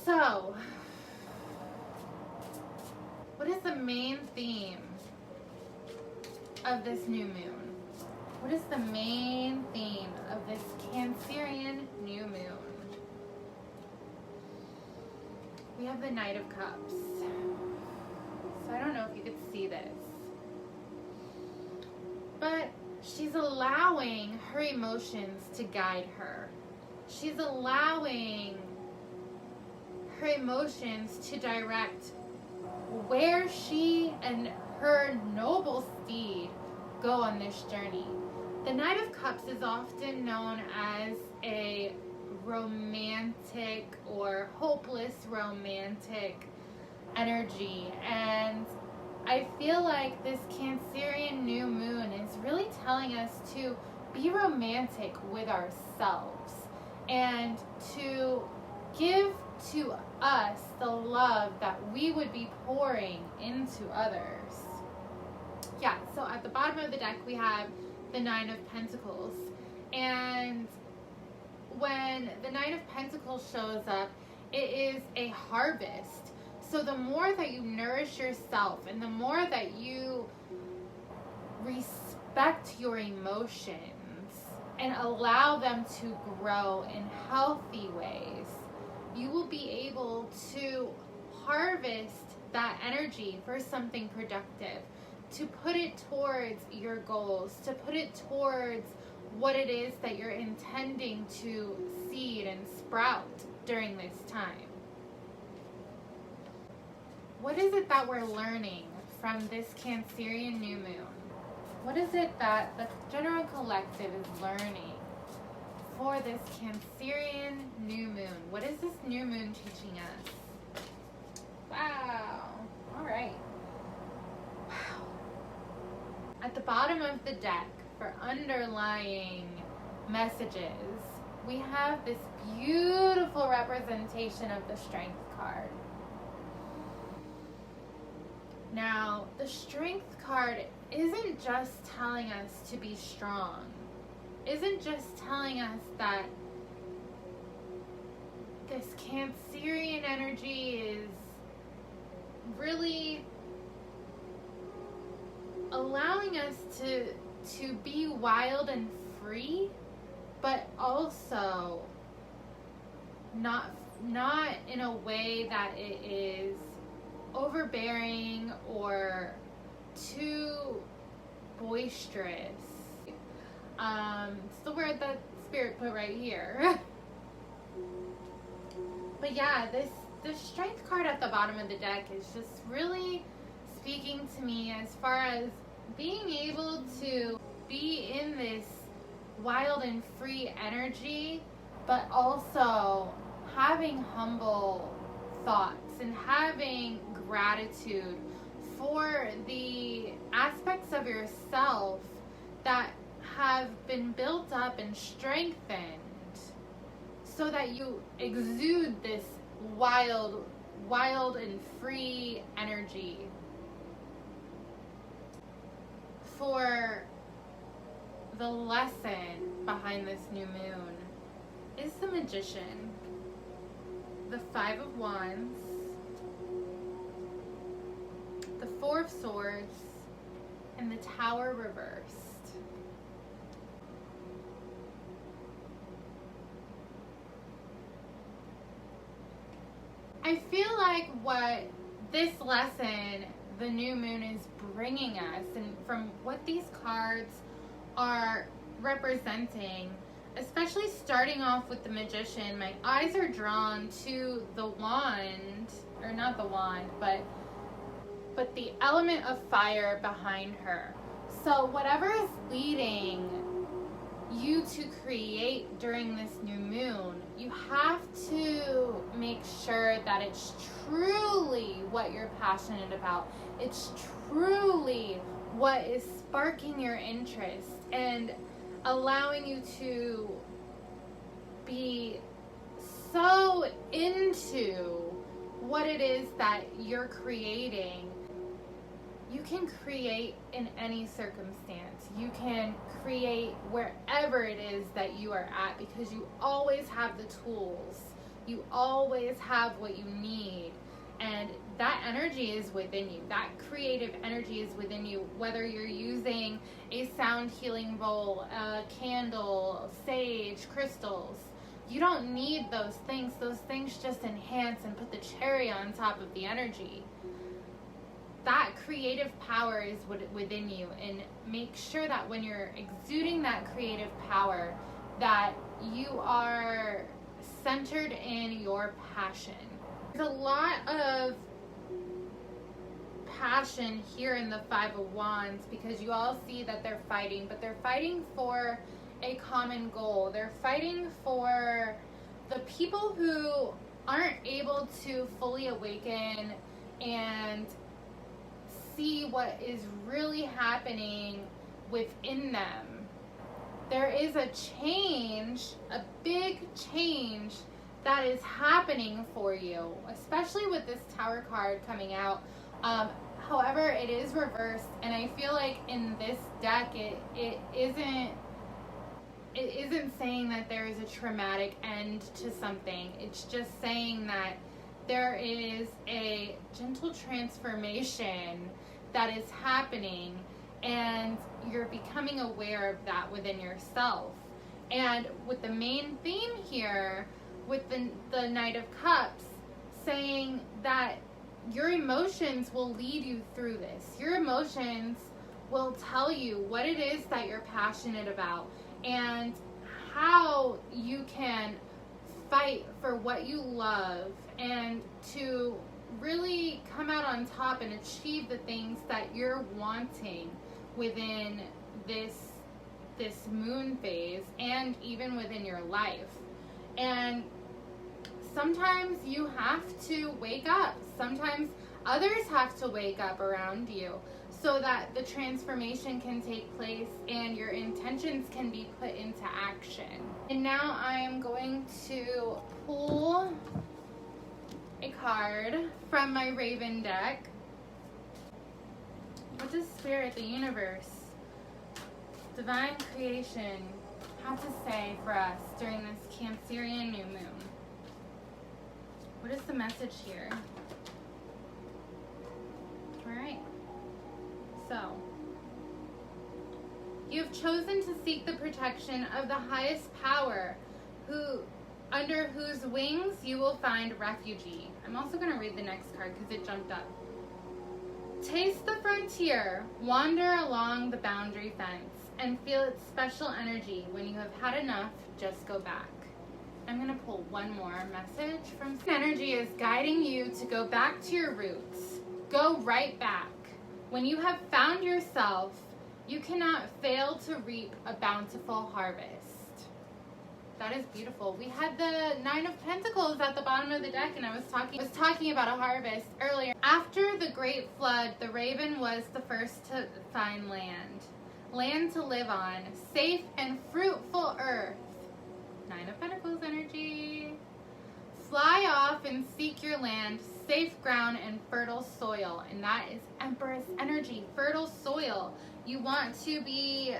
So, what is the main theme of this new moon? What is the main theme of this Cancerian new moon? We have the Knight of Cups. So I don't know if you could see this, but she's allowing her emotions to guide her. She's allowing her emotions to direct where she and her noble steed go on this journey. The Knight of Cups is often known as a romantic or hopeless romantic energy, and I feel like this Cancerian new moon is really telling us to be romantic with ourselves and to give to us the love that we would be pouring into others. Yeah, so at the bottom of the deck we have the Nine of Pentacles, and when the Nine of Pentacles shows up, it is a harvest. So the more that you nourish yourself and the more that you respect your emotions and allow them to grow in healthy ways, you will be able to harvest that energy for something productive, to put it towards your goals, to put it towards what it is that you're intending to seed and sprout during this time. What is it that we're learning from this Cancerian new moon? What is it that the general collective is learning for this Cancerian new moon? What is this new moon teaching us? Wow. All right. Wow. At the bottom of the deck, for underlying messages, we have this beautiful representation of the Strength card. Now, the Strength card isn't just telling us to be strong, isn't just telling us that this Cancerian energy is really allowing us to be wild and free, but also not in a way that it is overbearing or too boisterous. It's the word that Spirit put right here. But yeah, this Strength card at the bottom of the deck is just really speaking to me as far as being able to be in this wild and free energy, but also having humble thoughts and having gratitude for the aspects of yourself that have been built up and strengthened so that you exude this wild and free energy. For the lesson behind this new moon is the Magician, the Five of Wands, the Four of Swords, and the Tower reversed. I feel like what this lesson, the new moon, is bringing us, and from what these cards are representing, especially starting off with the Magician, my eyes are drawn to the wand, or not the wand, but the element of fire behind her. So whatever is leading you to create during this new moon, you have to make sure that it's truly what you're passionate about. It's truly what is sparking your interest and allowing you to be so into what it is that you're creating. You can create in any circumstance. You can create wherever it is that you are at, because you always have the tools You always have what you need. And that energy is within you. That creative energy is within you. Whether you're using a sound healing bowl, a candle, sage, crystals, you don't need those things. Those things just enhance and put the cherry on top of the energy. That creative power is within you, and make sure that when you're exuding that creative power, that you are centered in your passion. There's a lot of passion here in the Five of Wands, because you all see that they're fighting, but they're fighting for a common goal. They're fighting for the people who aren't able to fully awaken and see what is really happening within them. There is a change, a big change that is happening for you, especially with this Tower card coming out. However, it is reversed, and I feel like in this deck it isn't saying that there is a traumatic end to something. It's just saying that there is a gentle transformation that is happening, and you're becoming aware of that within yourself. And with the main theme here, with the Knight of Cups, saying that your emotions will lead you through this. Your emotions will tell you what it is that you're passionate about and how you can fight for what you love and to really come out on top and achieve the things that you're wanting within this moon phase and even within your life. And sometimes you have to wake up. Sometimes others have to wake up around you so that the transformation can take place and your intentions can be put into action. And now I am going to pull a card from my Raven deck. What does Spirit, the universe, divine creation have to say for us during this Cancerian new moon? What is the message here? Alright. So, you have chosen to seek the protection of the highest power, under whose wings you will find refuge. I'm also going to read the next card because it jumped up. Taste the frontier, wander along the boundary fence, and feel its special energy. When you have had enough, just go back. I'm going to pull one more message from energy is guiding you to go back to your roots. Go right back. When you have found yourself, you cannot fail to reap a bountiful harvest. That is beautiful. We had the Nine of Pentacles at the bottom of the deck, and I was talking about a harvest earlier. After the Great Flood, the Raven was the first to find land to live on, safe and fruitful earth. Nine of Pentacles energy. Fly off and seek your land, safe ground and fertile soil. And that is Empress energy, fertile soil. You want to be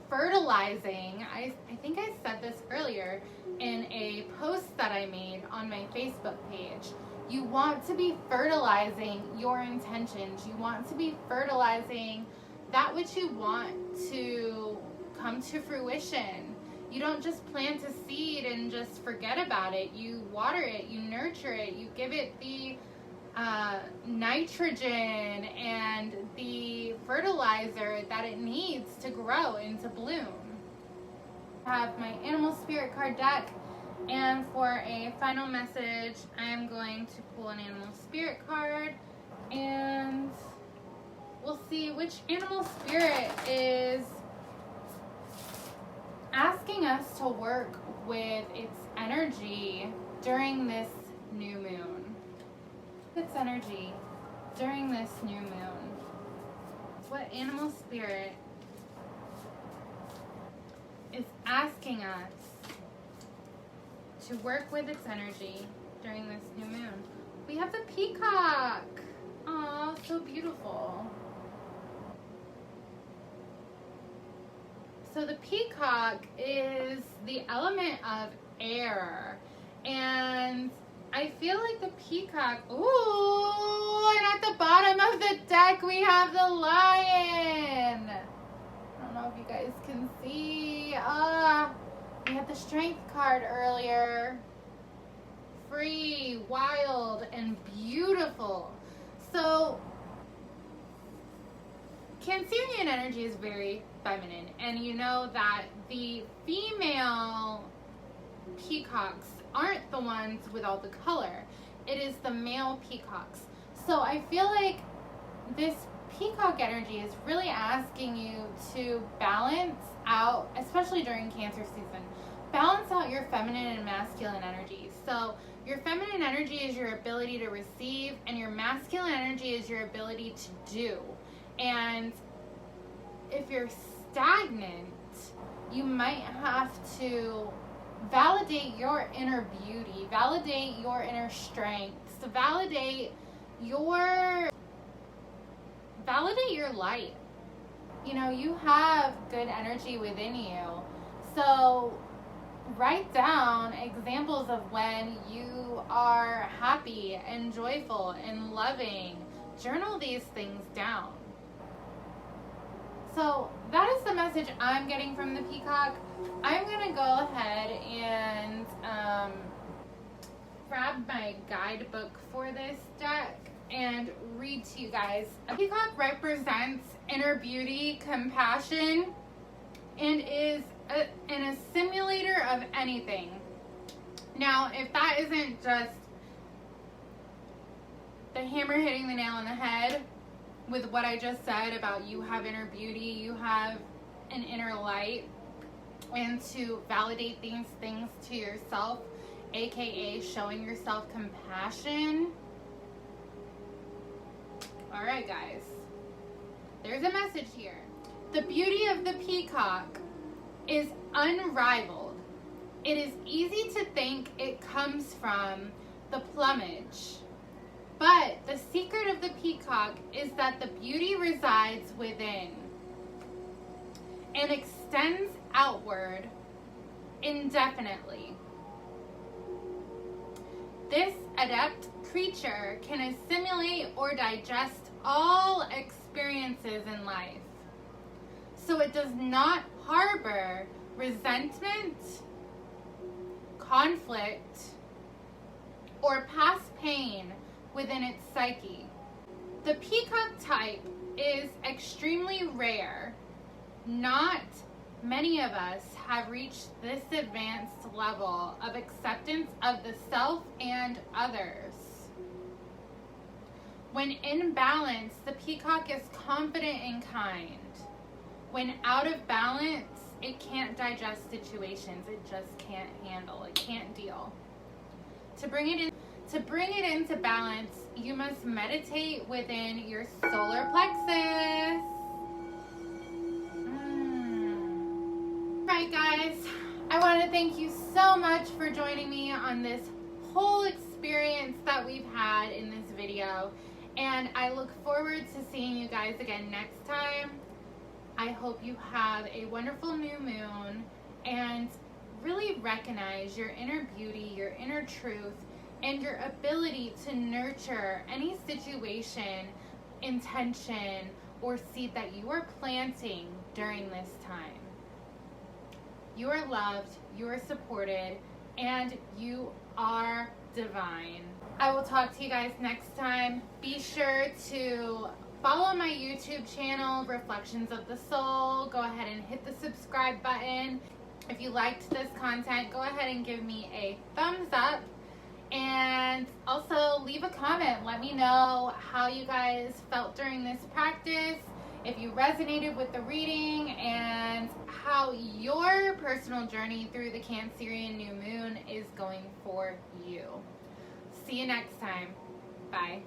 fertilizing. I think I said this earlier in a post that I made on my Facebook page. You want to be fertilizing your intentions. You want to be fertilizing that which you want to come to fruition. You don't just plant a seed and just forget about it. You water it, you nurture it, you give it the nitrogen and the fertilizer that it needs to grow and to bloom. I have my Animal Spirit card deck, and for a final message, I am going to pull an Animal Spirit card, and we'll see which Animal Spirit is asking us to work with its energy during this new moon. Its energy during this new moon. What animal spirit is asking us to work with its energy during this new moon? We have the peacock. Oh, so beautiful. So the peacock is the element of air, And I feel like the peacock, ooh, and at the bottom of the deck we have the lion. I don't know if you guys can see. We had the strength card earlier. Free, wild, and beautiful. So Cancerian energy is very feminine, and you know that the female peacocks aren't the ones with all the color. It is the male peacocks. So I feel like this peacock energy is really asking you to balance out, especially during Cancer season, balance out your feminine and masculine energies. So your feminine energy is your ability to receive, and your masculine energy is your ability to do. And if you're stagnant, you might have to validate your inner beauty, validate your inner strengths, validate your light. You know, you have good energy within you. So write down examples of when you are happy and joyful and loving. Journal these things down. So that is the message I'm getting from the peacock. I'm going to go ahead and grab my guidebook for this deck and read to you guys. A peacock represents inner beauty, compassion, and is an assimilator of anything. Now, if that isn't just the hammer hitting the nail on the head with what I just said about you have inner beauty, you have an inner light, and to validate these things to yourself, aka showing yourself compassion. All right, guys, there's a message here. The beauty of the peacock is unrivaled. It is easy to think it comes from the plumage, but the secret of the peacock is that the beauty resides within and extends outward indefinitely. This adept creature can assimilate or digest all experiences in life, so it does not harbor resentment, conflict, or past pain within its psyche. The peacock type is extremely rare. Not many of us have reached this advanced level of acceptance of the self and others. When in balance, the peacock is confident and kind. When out of balance, it can't digest situations. It just can't handle. It can't deal. To bring it into balance, you must meditate within your solar plexus. Alright, guys, I want to thank you so much for joining me on this whole experience that we've had in this video, and I look forward to seeing you guys again next time. I hope you have a wonderful new moon and really recognize your inner beauty, your inner truth, and your ability to nurture any situation, intention, or seed that you are planting during this time. You are loved, you are supported, and you are divine. I will talk to you guys next time. Be sure to follow my YouTube channel, Reflections of the Soul. Go ahead and hit the subscribe button. If you liked this content, go ahead and give me a thumbs up. And also leave a comment. Let me know how you guys felt during this practice, if you resonated with the reading, and how your personal journey through the Cancerian new moon is going for you. See you next time. Bye.